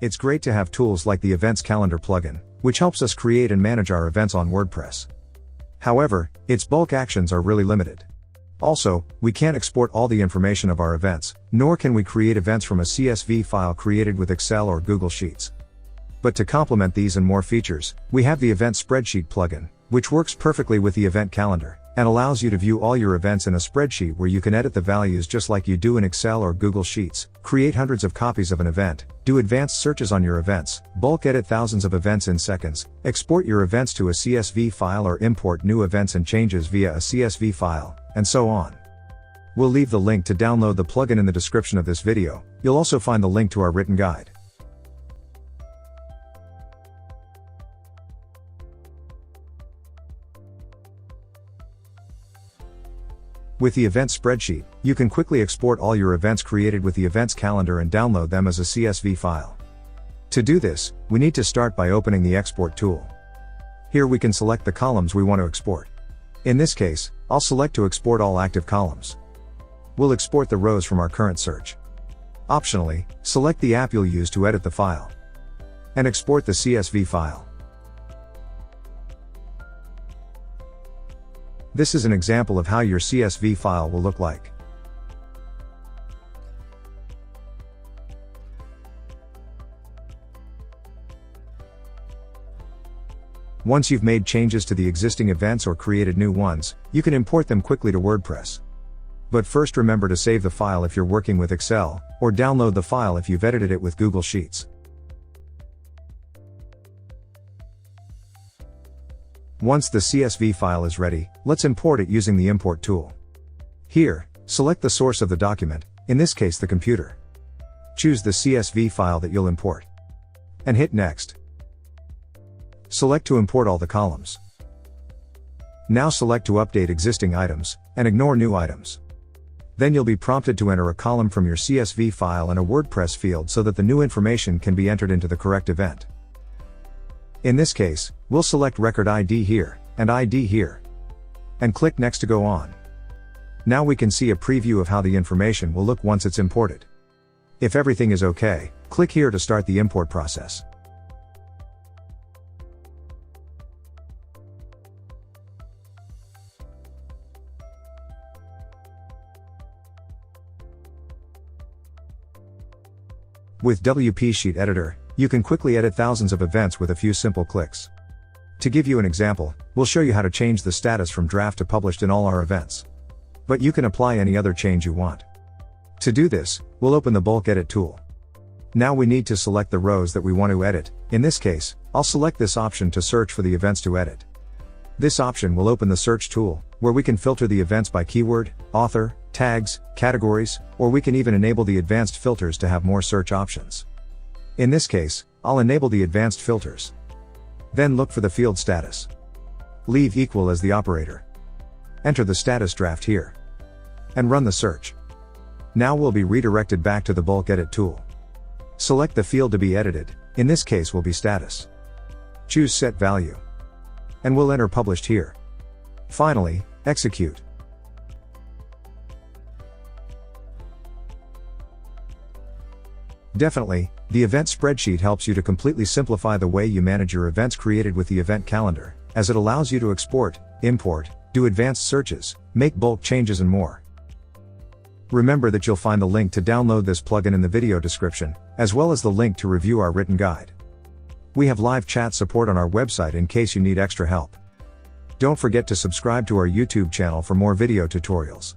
It's great to have tools like the Events Calendar plugin, which helps us create and manage our events on WordPress. However, its bulk actions are really limited. Also, we can't export all the information of our events, nor can we create events from a CSV file created with Excel or Google Sheets. But to complement these and more features, we have the Event Spreadsheet plugin, which works perfectly with the Event Calendar, and allows you to view all your events in a spreadsheet where you can edit the values just like you do in Excel or Google Sheets, create hundreds of copies of an event, do advanced searches on your events, bulk edit thousands of events in seconds, export your events to a CSV file or import new events and changes via a CSV file, and so on. We'll leave the link to download the plugin in the description of this video. You'll also find the link to our written guide. With the Event Spreadsheet, you can quickly export all your events created with the Events Calendar and download them as a CSV file. To do this, we need to start by opening the Export tool. Here we can select the columns we want to export. In this case, I'll select to export all active columns. We'll export the rows from our current search. Optionally, select the app you'll use to edit the file. And export the CSV file. This is an example of how your CSV file will look like. Once you've made changes to the existing events or created new ones, you can import them quickly to WordPress. But first remember to save the file if you're working with Excel, or download the file if you've edited it with Google Sheets. Once the CSV file is ready, let's import it using the Import tool. Here, select the source of the document, in this case the computer. Choose the CSV file that you'll import. And hit Next. Select to import all the columns. Now select to update existing items, and ignore new items. Then you'll be prompted to enter a column from your CSV file and a WordPress field so that the new information can be entered into the correct event. In this case, we'll select Record ID here, and ID here. And click Next to go on. Now we can see a preview of how the information will look once it's imported. If everything is okay, click here to start the import process. With WP Sheet Editor, you can quickly edit thousands of events with a few simple clicks. To give you an example, we'll show you how to change the status from draft to published in all our events. But you can apply any other change you want. To do this, we'll open the Bulk Edit tool. Now we need to select the rows that we want to edit. In this case, I'll select this option to search for the events to edit. This option will open the Search tool, where we can filter the events by keyword, author, tags, categories, or we can even enable the advanced filters to have more search options. In this case, I'll enable the advanced filters. Then look for the field status. Leave equal as the operator. Enter the status draft here. And run the search. Now we'll be redirected back to the Bulk Edit tool. Select the field to be edited, in this case will be status. Choose Set Value. And we'll enter Published here. Finally, execute. Definitely, the Event Spreadsheet helps you to completely simplify the way you manage your events created with the Event Calendar, as it allows you to export, import, do advanced searches, make bulk changes and more. Remember that you'll find the link to download this plugin in the video description, as well as the link to review our written guide. We have live chat support on our website in case you need extra help. Don't forget to subscribe to our YouTube channel for more video tutorials.